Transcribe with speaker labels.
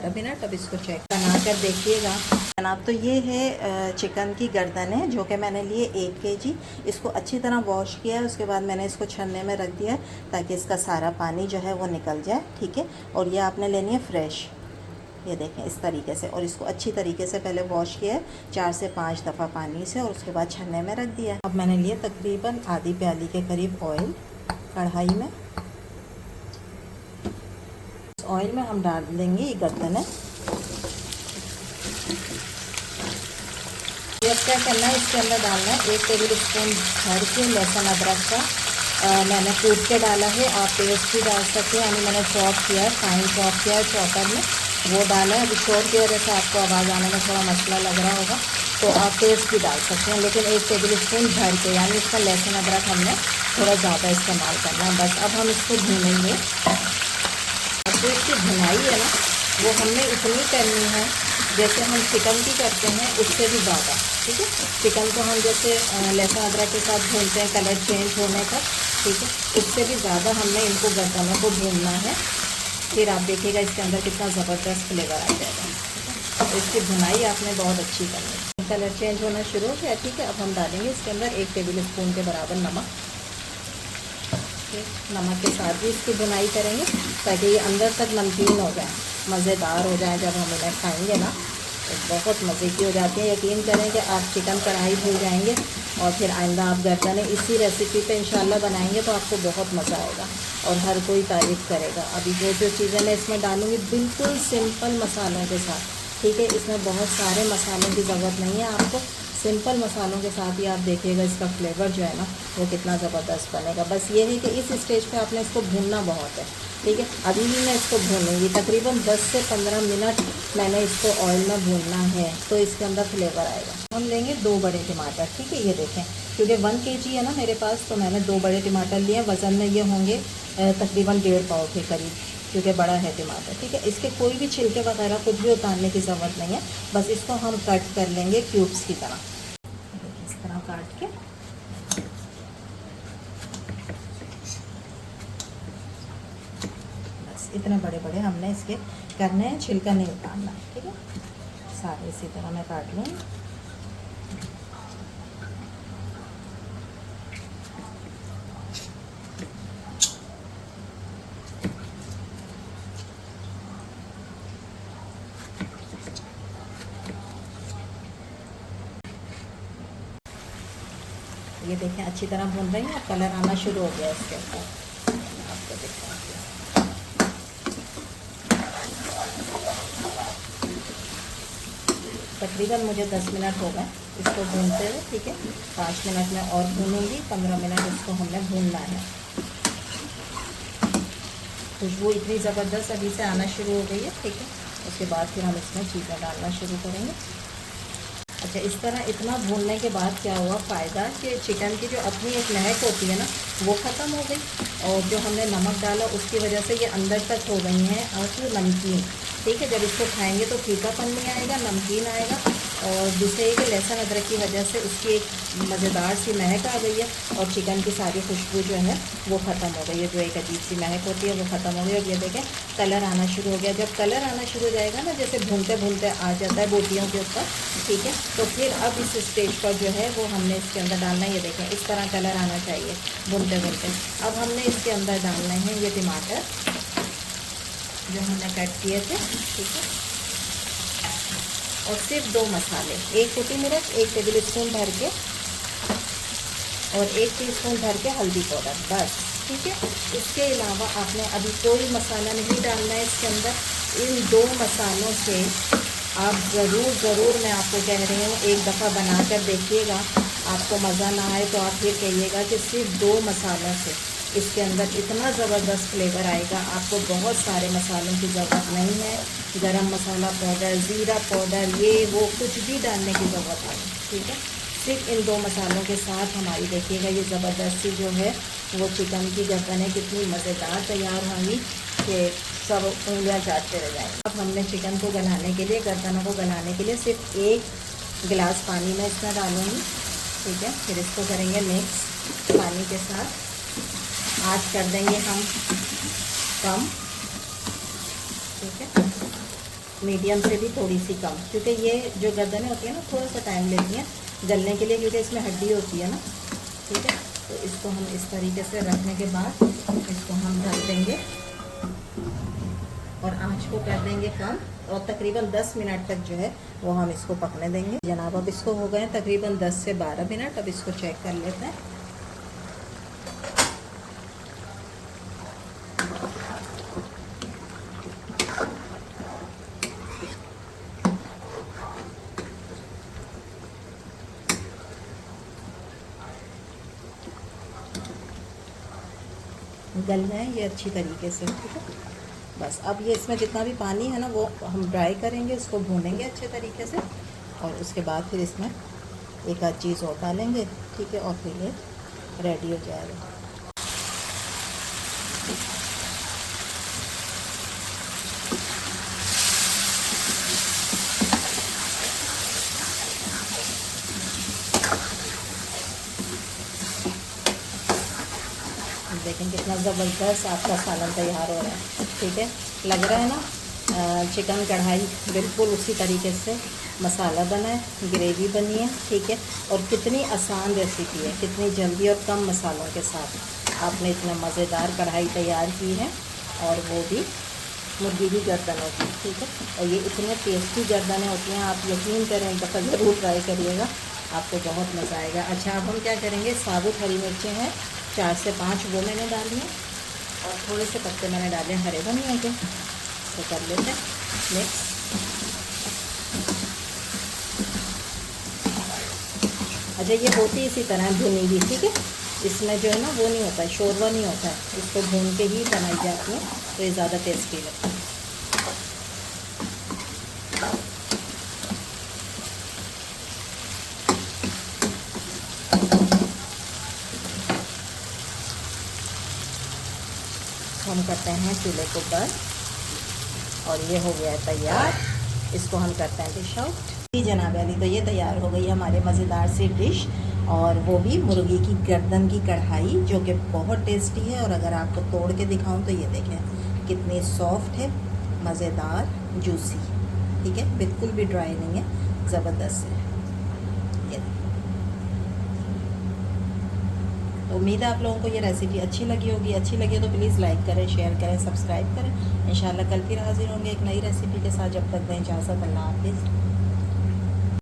Speaker 1: 12 minute. अब इसको check बना कर देखिएगा जनाब। तो ये है चिकन की गर्दन है जो कि मैंने लिए 1 kg। इसको अच्छी तरह वॉश किया है, उसके बाद मैंने इसको छन्ने में रख दिया है ताकि इसका सारा पानी जो है वो निकल जाए, ठीक है। और ये आपने लेनी है फ्रेश, ये देखें इस तरीके से। और इसको अच्छी तरीके से पहले वॉश किया है 4 से 5 दफ़ा पानी से, और उसके बाद छन्ने में रख दिया। अब मैंने लिए तकरीबन आधी प्याली के करीब ऑयल कढ़ाई में। इस ऑयल में हम डाल देंगे ये गर्दन है। अब क्या करना है, इसके अंदर डालना है 1 टेबल स्पून भर के लहसुन अदरक का। मैंने कूट के डाला है, आप पेस्ट भी डाल सकते हैं, यानी मैंने चॉप किया है, फाइन चॉप किया है चॉपर में, वो डाला है। अभी शोर की वजह से आपको आवाज़ आने में थोड़ा मसला लग रहा होगा, तो आप पेस्ट भी डाल सकते हैं, लेकिन 1 टेबल स्पून भर के, यानी इसका लहसुन अदरक हमने थोड़ा ज़्यादा इस्तेमाल करना है बस। अब हम इसको भूनेंगे। अब जो इसकी भुनाई है ना, वो हमने इतनी करनी है जैसे हम चिकन की करते हैं, उससे भी ज़्यादा, ठीक है। चिकन को हम जैसे लहसुन अदरक के साथ भूनते हैं कलर चेंज होने तक, ठीक है, उससे भी ज़्यादा हमने इनको गर्दनों को भूनना है। फिर आप देखिएगा इसके अंदर कितना ज़बरदस्त फ्लेवर आ जाएगा, ठीक है। तो इसकी भुनाई आपने बहुत अच्छी करनी है। कलर चेंज होना शुरू हो गया, ठीक है। अब हम डालेंगे इसके अंदर 1 टेबल स्पून के बराबर नमक। नमक के साथ भी इसकी भुनाई करेंगे ताकि ये अंदर तक नमकीन हो जाए, मज़ेदार हो जाए। जब हम इन्हें खाएंगे ना तो बहुत मज़े की हो जाती है। यकीन करें कि आप चिकन कढ़ाई भूल जाएंगे, और फिर आइंदा आप गर्दनें इसी रेसिपी पे इंशाल्लाह बनाएंगे तो आपको बहुत मज़ा आएगा और हर कोई तारीफ़ करेगा। अभी जो चीज़ें मैं इसमें डालूँगी बिल्कुल सिंपल मसालों के साथ, ठीक है। इसमें बहुत सारे मसालों की ज़रूरत नहीं है आपको, सिंपल मसालों के साथ ही आप देखिएगा इसका फ्लेवर जो है ना वो कितना ज़बरदस्त बनेगा। बस ये है कि इस स्टेज पे आपने इसको भूनना बहुत है, ठीक है। अभी भी मैं इसको भूनूंगी तकरीबन 10 से 15 मिनट मैंने इसको ऑयल में भूनना है, तो इसके अंदर फ्लेवर आएगा। हम लेंगे 2 बड़े टमाटर, ठीक है। ये देखें क्योंकि 1 kg है ना मेरे पास, तो मैंने 2 बड़े टमाटर लिए। वज़न में ये होंगे तकरीबन 1.5 पाव के करीब, क्योंकि बड़ा है टमाटर, ठीक है। इसके कोई भी छिलके वगैरह कुछ भी उतारने की ज़रूरत नहीं है, बस इसको हम कट कर लेंगे क्यूब्स की तरह, इस तरह काट के। बस इतने बड़े बड़े हमने इसके करने हैं, छिलका नहीं उतारना है, ठीक है। सारे इसी तरह मैं काट लूँगी। ये देखें अच्छी तरह भून रही है, कलर आना शुरू हो गया इसके ऊपर, आपको दिखाती हूँ। तकरीबन मुझे 10 मिनट हो गए इसको भूनते हुए, ठीक है। 5 मिनट में और भूनूंगी, 15 मिनट इसको हमने भूनना है। खुशबू इतनी ज़बरदस्त अभी से आना शुरू हो गई है, ठीक है। उसके बाद फिर हम इसमें चीज़ें डालना शुरू करेंगे। अच्छा, इस तरह इतना भूनने के बाद क्या हुआ फ़ायदा कि चिकन की जो अपनी एक महक होती है ना वो ख़त्म हो गई, और जो हमने नमक डाला उसकी वजह से ये अंदर तक हो गई हैं और फिर नमकीन, ठीक है। जब इसको खाएंगे तो फीकापन नहीं आएगा, नमकीन आएगा। और दूसरे कि लहसुन अदरक की वजह से उसकी एक मज़ेदार सी महक आ गई है, और चिकन की सारी खुशबू जो है वो ख़त्म हो गई है, जो एक अजीब सी महक होती है वो ख़त्म हो गई। और ये देखें कलर आना शुरू हो गया। जब कलर आना शुरू हो जाएगा ना, जैसे भूनते भूनते आ जाता है बोटियों के ऊपर, ठीक है, तो फिर अब इस स्टेज पर जो है वो हमने इसके अंदर डालना है। ये देखें इस तरह कलर आना चाहिए भूनते भूनते। अब हमने इसके अंदर डालने हैं ये टमाटर जो हमने कट किए थे, ठीक है। और सिर्फ 2 मसाले, 1 छोटी मिर्च 1 टेबल स्पून भर के, और 1 टीस्पून भर के हल्दी पाउडर, बस, ठीक है। इसके अलावा आपने अभी कोई मसाला नहीं डालना है इसके अंदर। इन 2 मसालों से आप ज़रूर मैं आपको कह रही हूँ एक दफ़ा बना कर देखिएगा, आपको मज़ा ना आए तो आप ये कहिएगा कि सिर्फ 2 मसालों से इसके अंदर इतना ज़बरदस्त फ्लेवर आएगा। आपको बहुत सारे मसालों की ज़रूरत नहीं है, गरम मसाला पाउडर, ज़ीरा पाउडर, ये वो कुछ भी डालने की ज़रूरत नहीं, ठीक है। सिर्फ इन 2 मसालों के साथ हमारी देखिएगा ये ज़बरदस्ती जो है वो चिकन की गर्दनें कितनी मज़ेदार तैयार होंगी कि सब उंगलियां चाटते रह जाएंगे। अब हमने चिकन को गलाने के लिए, गर्दनों को गलाने के लिए सिर्फ 1 गिलास पानी में इसमें डालूँगी, ठीक है। फिर इसको करेंगे मिक्स पानी के साथ। आँच कर देंगे हम कम, ठीक है। मीडियम से भी थोड़ी सी कम, क्योंकि ये जो गर्दनें होती हैं ना थोड़ा सा टाइम लेती हैं गलने के लिए, क्योंकि इसमें हड्डी होती है ना। ठीक है, तो इसको हम इस तरीके से रखने के बाद इसको हम ढक देंगे और आँच को कर देंगे कम, और तकरीबन 10 मिनट तक जो है वो हम इसको पकने देंगे। जनाब अब इसको हो गए तकरीबन 10 से 12 मिनट। अब इसको चेक कर लेते हैं। गलना है ये अच्छी तरीके से। ठीक है, बस अब ये इसमें जितना भी पानी है ना वो हम ड्राई करेंगे, इसको भूनेंगे अच्छे तरीके से, और उसके बाद फिर इसमें एक आध चीज़ और डालेंगे। ठीक है, और फिर ये रेडी हो जाएगा। देखें कितना ज़बरदस्त आपका सालन तैयार हो रहा है। ठीक है, लग रहा है ना चिकन कढ़ाई बिल्कुल उसी तरीके से मसाला बना है, ग्रेवी बनी है। ठीक है, और कितनी आसान रेसिपी है, कितनी जल्दी और कम मसालों के साथ आपने इतना मज़ेदार कढ़ाई तैयार की है, और वो भी मुर्गी की गर्दनों की। ठीक है, और ये इतने टेस्टी गर्दनें होती हैं, आप यकीन करें एक दफ़ा ज़रूर ट्राई करिएगा, आपको बहुत मज़ा आएगा। अच्छा, अब हम क्या करेंगे, साबुत हरी मिर्चें हैं 4 से 5 वो मैंने डाली हैं, और थोड़े से पत्ते मैंने डाले हरे धनिया के। तो कर लेते हैं मिक्स। अच्छा, ये होती इसी तरह भुनी हुई। ठीक है, इसमें जो है ना वो नहीं होता है, शोरबा नहीं होता है, इसको भून के ही बनाई जाती है, तो ये ज़्यादा टेस्टी लगता है। हम करते हैं चूल्हे को बंद, और ये हो गया है तैयार। इसको हम करते हैं डिश आउट। जी जनाब अली, तो ये तैयार हो गई हमारे मज़ेदार सी डिश, और वो भी मुर्गी की गर्दन की कढ़ाई, जो कि बहुत टेस्टी है। और अगर आपको तोड़ के दिखाऊं तो ये देखें कितनी सॉफ्ट है, मज़ेदार, जूसी। ठीक है, बिल्कुल भी ड्राई नहीं है, ज़बरदस्त है। तो उम्मीद है आप लोगों को ये रेसिपी अच्छी लगी होगी। अच्छी लगी तो प्लीज़ लाइक करें, शेयर करें, सब्सक्राइब करें। इंशाल्लाह कल फिर हाजिर होंगे एक नई रेसिपी के साथ। जब तक दें इजाज़त, अल्लाह हाफिज़।